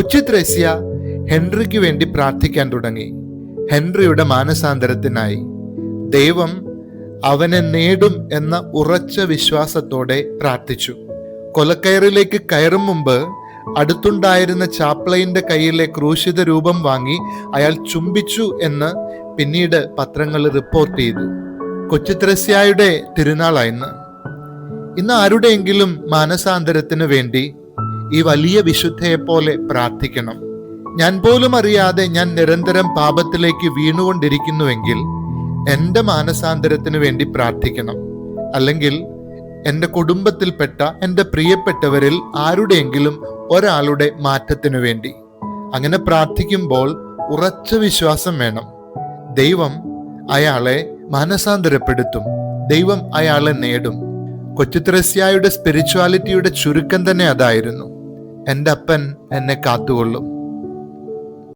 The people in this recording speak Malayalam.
കൊച്ചു ത്രേസ്യ ഹെൻറിക്ക് വേണ്ടി പ്രാർത്ഥിക്കാൻ തുടങ്ങി. ഹെൻറിയുടെ മാനസാന്തരത്തിനായി. ദൈവം അവനെ നേടും എന്ന ഉറച്ച വിശ്വാസത്തോടെ പ്രാർത്ഥിച്ചു. കൊലക്കയറിലേക്ക് കയറും മുമ്പ് അടുത്തുണ്ടായിരുന്ന ചാപ്ലയിന്റെ കയ്യിലെ ക്രൂശിത രൂപം വാങ്ങി അയാൾ ചുംബിച്ചു എന്ന് പിന്നീട് പത്രങ്ങൾ റിപ്പോർട്ട് ചെയ്തു. കൊച്ചു ത്രേസ്യയുടെ തിരുനാളായിന്ന്. ഇന്ന് ആരുടെയെങ്കിലും മാനസാന്തരത്തിന് വേണ്ടി ഈ വലിയ വിശുദ്ധയെപ്പോലെ പ്രാർത്ഥിക്കണം. ഞാൻ പോലും അറിയാതെ ഞാൻ നിരന്തരം പാപത്തിലേക്ക് വീണുകൊണ്ടിരിക്കുന്നുവെങ്കിൽ എൻ്റെ മാനസാന്തരത്തിന് വേണ്ടി പ്രാർത്ഥിക്കണം. അല്ലെങ്കിൽ എൻ്റെ കുടുംബത്തിൽപ്പെട്ട എൻ്റെ പ്രിയപ്പെട്ടവരിൽ ആരുടെയെങ്കിലും ഒരാളുടെ മാറ്റത്തിനു വേണ്ടി. അങ്ങനെ പ്രാർത്ഥിക്കുമ്പോൾ ഉറച്ച വിശ്വാസം വേണം. ദൈവം അയാളെ മാനസാന്തരപ്പെടുത്തും. ദൈവം അയാളെ നേടും. കൊച്ചു ത്രേസ്യയുടെ സ്പിരിച്വാലിറ്റിയുടെ ചുരുക്കം തന്നെ അതായിരുന്നു. എൻ്റെ അപ്പൻ എന്നെ കാത്തുകൊള്ളും.